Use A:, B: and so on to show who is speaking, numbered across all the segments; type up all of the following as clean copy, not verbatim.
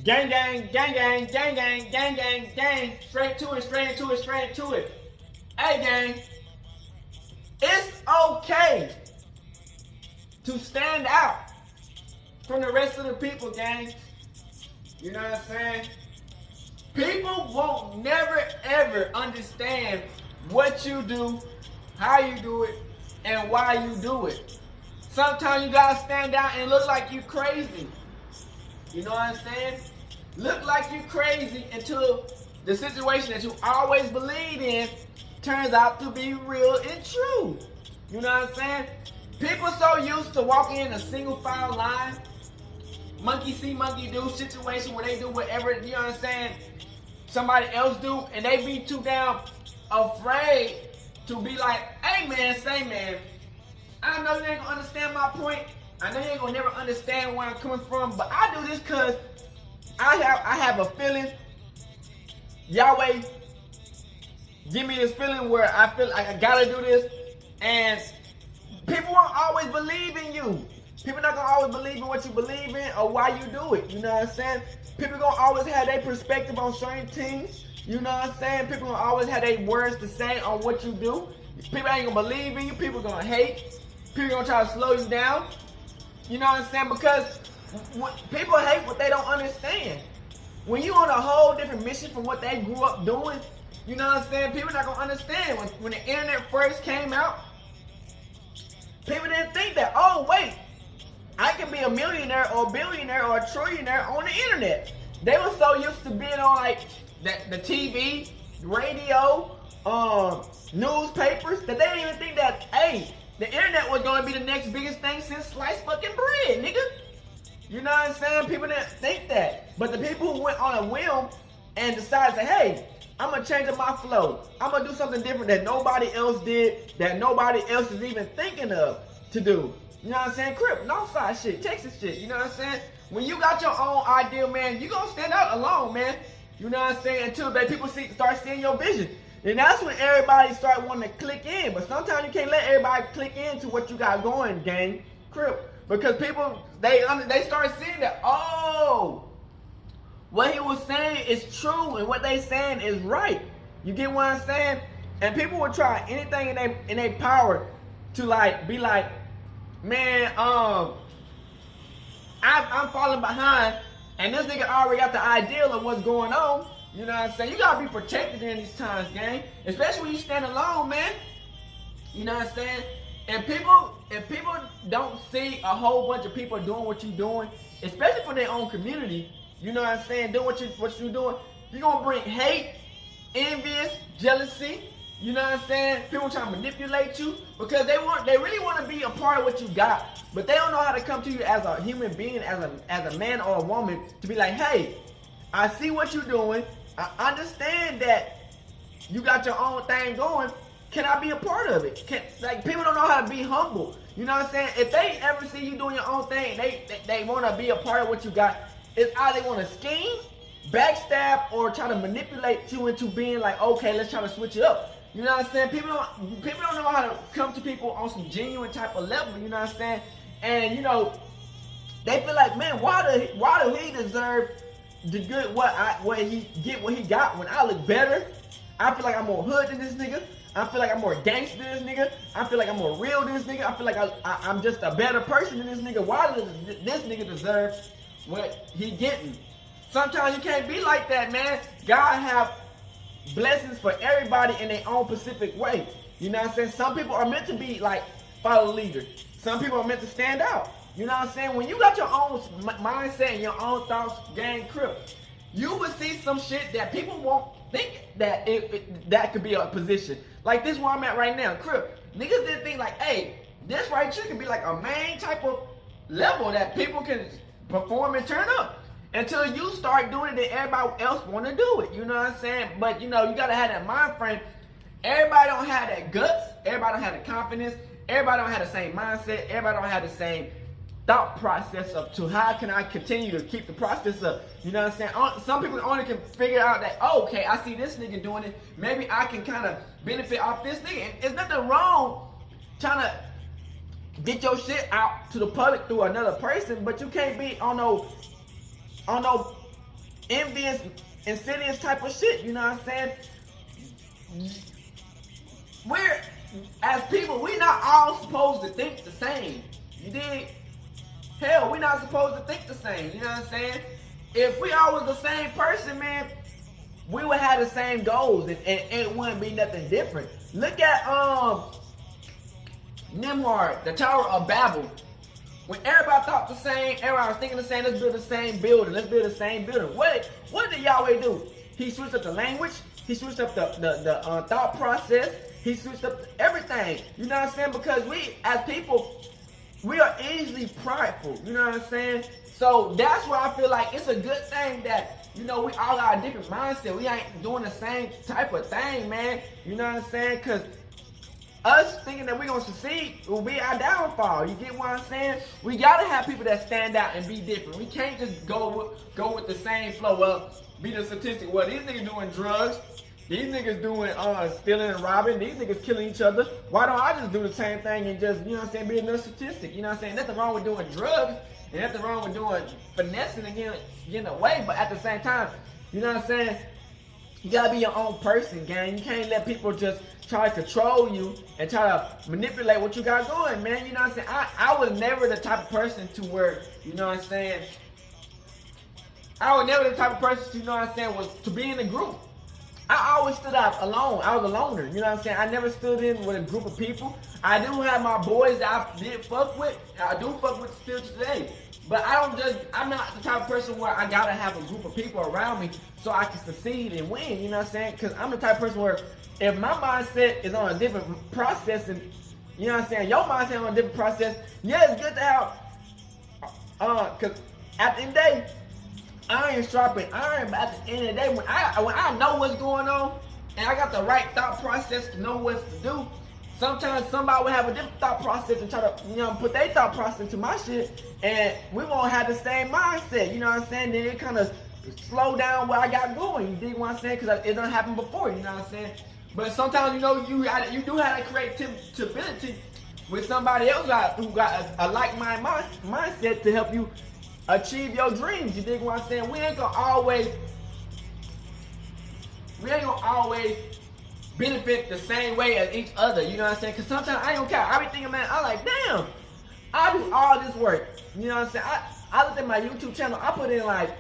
A: Gang, gang, gang, gang, gang, gang, gang, gang, gang. Straight to it, straight to it, straight to it. Hey, gang. It's okay to stand out from the rest of the people, gang. You know what I'm saying? People won't never ever understand what you do, how you do it, and why you do it. Sometimes you gotta stand out and look like you crazy. You know what I'm saying? Look like you crazy until the situation that you always believed in turns out to be real and true. You know what I'm saying? People so used to walking in a single file line, monkey see, monkey do situation where they do whatever, you know what I'm saying, somebody else do, and they be too damn afraid to be like, hey man, say man, I know you ain't gonna understand my point. I know you ain't gonna never understand where I'm coming from, but I do this cause I have a feeling. Yahweh give me this feeling where I feel like I gotta do this, and people won't always believe in you. People not gonna always believe in what you believe in or why you do it. You know what I'm saying? People gonna always have their perspective on certain things. You know what I'm saying? People gonna always have their words to say on what you do. People ain't gonna believe in you. People gonna hate. People gonna try to slow you down. You know what I'm saying? Because people hate what they don't understand. When you on a whole different mission from what they grew up doing, you know what I'm saying? People not gonna understand. When the internet first came out, people didn't think that, oh wait, I can be a millionaire or a billionaire or a trillionaire on the internet. They were so used to being on like the TV, radio, newspapers, that they didn't even think that, hey, the internet was gonna be the next biggest thing since sliced fucking bread, nigga. You know what I'm saying? People didn't think that. But the people who went on a whim and decided to, hey, I'm gonna change up my flow. I'm gonna do something different that nobody else did, that nobody else is even thinking of to do. You know what I'm saying? Crip, Northside shit, Texas shit, you know what I'm saying? When you got your own ideal, man, you gonna stand out alone, man. You know what I'm saying? Until people start seeing your vision. And that's when everybody start wanting to click in. But sometimes you can't let everybody click into what you got going, gang. Crip. Because people, they start seeing that, oh, what he was saying is true and what they saying is right. You get what I'm saying? And people will try anything in their power to like be like, man, I'm falling behind, and this nigga already got the ideal of what's going on. You know what I'm saying? You gotta be protected in these times, gang. Especially when you stand alone, man. You know what I'm saying? If people don't see a whole bunch of people doing what you're doing, especially for their own community, you know what I'm saying, doing what you're doing, you're gonna bring hate, envious, jealousy. You know what I'm saying? People trying to manipulate you because they really want to be a part of what you got, but they don't know how to come to you as a human being, as a man or a woman, to be like, hey, I see what you're doing. I understand that you got your own thing going. Can I be a part of it? People don't know how to be humble. You know what I'm saying? If they ever see you doing your own thing, they want to be a part of what you got. It's either they want to scheme, backstab, or try to manipulate you into being like, okay, let's try to switch it up. You know what I'm saying? People don't know how to come to people on some genuine type of level. You know what I'm saying? And you know, they feel like, man, why do he deserve the good what he got when I look better? I feel like I'm more hood than this nigga. I feel like I'm more gangster than this nigga. I feel like I'm more real than this nigga. I feel like I'm just a better person than this nigga. Why does this nigga deserve what he getting? Sometimes you can't be like that, man. God have blessings for everybody in their own specific way. You know what I'm saying? Some people are meant to be like follow the leader. Some people are meant to stand out. You know what I'm saying? When you got your own mindset and your own thoughts, gang, crip, you will see some shit that people won't think that that could be a position. Like this where I'm at right now, crip. Niggas didn't think like, hey, this right here could be like a main type of level that people can perform and turn up. Until you start doing it, then everybody else want to do it. You know what I'm saying? But you know, you gotta have that mind frame. Everybody don't have that guts. Everybody don't have the confidence. Everybody don't have the same mindset. Everybody don't have the same thought process of to how can I continue to keep the process up. You know what I'm saying? Some people only can figure out that, oh, okay, I see this nigga doing it. Maybe I can kind of benefit off this nigga. And there's nothing wrong trying to get your shit out to the public through another person, but you can't be on no envious, insidious type of shit. You know what I'm saying? We're, as people, we're not all supposed to think the same. You dig? Hell, we're not supposed to think the same. You know what I'm saying? If we all was the same person, man, we would have the same goals, and it wouldn't be nothing different. Look at Nimrod, the Tower of Babel. When everybody thought the same, everybody was thinking the same, let's build the same building, let's build the same building. What did Yahweh do? He switched up the language, he switched up the thought process, he switched up everything. You know what I'm saying? Because we, as people, we are easily prideful. You know what I'm saying? So that's why I feel like it's a good thing that, you know, we all got a different mindset. We ain't doing the same type of thing, man. You know what I'm saying? Because us thinking that we're going to succeed will be our downfall. You get what I'm saying? We got to have people that stand out and be different. We can't just go with the same flow. Well, be the statistic. Well, these niggas doing drugs. These niggas doing stealing and robbing. These niggas killing each other. Why don't I just do the same thing and just, you know what I'm saying, be another statistic? You know what I'm saying? Nothing wrong with doing drugs. And nothing wrong with doing finessing and getting away. But at the same time, you know what I'm saying? You got to be your own person, gang. You can't let people just try to control you and try to manipulate what you got going, man. You know what I'm saying? I was never the type of person to where, you know what I'm saying? I was never the type of person, you know what I'm saying, was to be in a group. I always stood out alone. I was a loner, you know what I'm saying? I never stood in with a group of people. I do have my boys that I did fuck with. I do fuck with still today. But I'm not the type of person where I gotta have a group of people around me so I can succeed and win, you know what I'm saying? Because I'm the type of person where if my mindset is on a different process and, you know what I'm saying, your mindset on a different process, yeah, it's good to have, because at the end of the day, iron sharpen iron, but at the end of the day, when I know what's going on and I got the right thought process to know what to do, sometimes somebody will have a different thought process and try to, you know, put their thought process into my shit, and we won't have the same mindset, you know what I'm saying? Then it kind of slow down what I got going, you dig what I'm saying? Because it done happened before, you know what I'm saying? But sometimes, you know, you do have that creativity with somebody else who got a like-minded mindset to help you achieve your dreams. You dig what I'm saying? We ain't gonna always benefit the same way as each other. You know what I'm saying? Because sometimes I don't care. I be thinking, man, I like, damn, I do all this work. You know what I'm saying? I looked at my YouTube channel. I put in like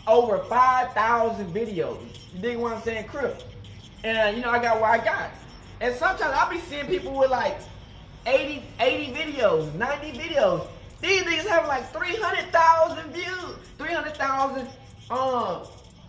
A: over 5,000 videos. You dig what I'm saying? Crip. And, you know, I got what I got. And sometimes I be seeing people with like 80 videos, 90 videos. These niggas have like 300,000 views, 300,000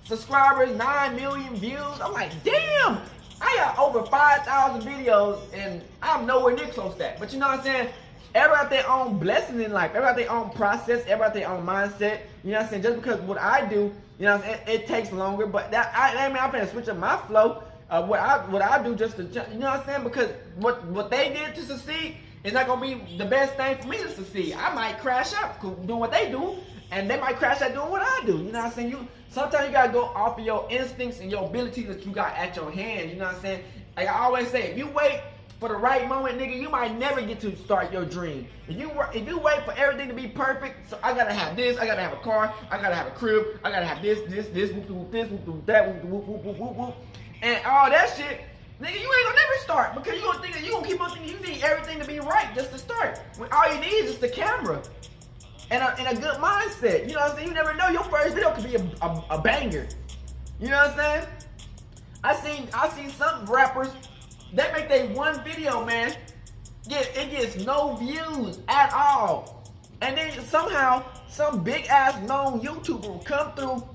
A: subscribers, 9 million views. I'm like, damn, I got over 5,000 videos and I'm nowhere near close to that. But you know what I'm saying? Everybody got their own blessing in life. Everybody got their own process. Everybody got their own mindset. You know what I'm saying? Just because what I do, you know what I'm saying, it takes longer. But that I'm finna switch up my flow. What I do just to, you know what I'm saying? Because what they did to succeed is not gonna be the best thing for me to succeed. I might crash out doing what they do, and they might crash out doing what I do. You know what I'm saying? Sometimes you gotta go off of your instincts and your ability that you got at your hand. You know what I'm saying? Like I always say, if you wait for the right moment, nigga, you might never get to start your dream. If you wait for everything to be perfect, so I gotta have this, I gotta have a car, I gotta have a crib, I gotta have this, whoop, that, whoop, and all that shit, nigga, you ain't gonna never start because you gonna think that you gonna keep on thinking you need everything to be right just to start. When all you need is just the camera and a good mindset. You know what I'm saying? You never know, your first video could be a banger. You know what I'm saying? I seen some rappers that make they one video, man, it gets no views at all. And then somehow some big ass known YouTuber will come through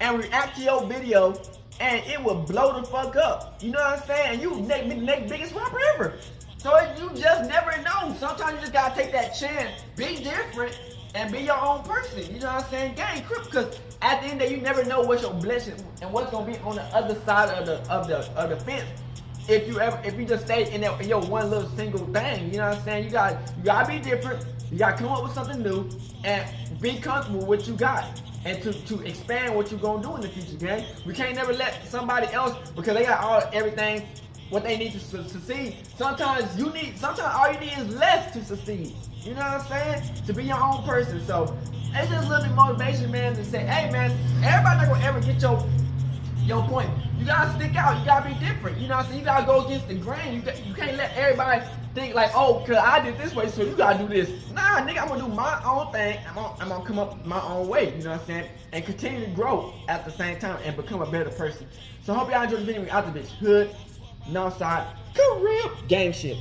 A: and react to your video and it will blow the fuck up. You know what I'm saying? And you the next biggest rapper ever. So you just never know. Sometimes you just gotta take that chance, be different, and be your own person. You know what I'm saying? Gang crip, because at the end of the day, you never know what's your blessing and what's gonna be on the other side of the fence. If you just stay in your one little single thing, you know what I'm saying? You gotta be different. You gotta come up with something new and be comfortable with what you got. And to expand what you're gonna do in the future, gang. We can't never let somebody else, because they got everything what they need to succeed. Sometimes all you need is less to succeed. You know what I'm saying? To be your own person. So It's just a little bit motivation, man, to say, hey, man, everybody not gonna ever get your point. You gotta stick out. You gotta be different. You know what I'm saying? You gotta go against the grain. You can't let everybody think like, oh, cause I did this way, so you gotta do this. Nah, nigga, I'm gonna do my own thing. I'm gonna come up my own way. You know what I'm saying? And continue to grow at the same time and become a better person. So I hope y'all enjoyed the video. We out the bitch. Hood, Northside, career, gang shit.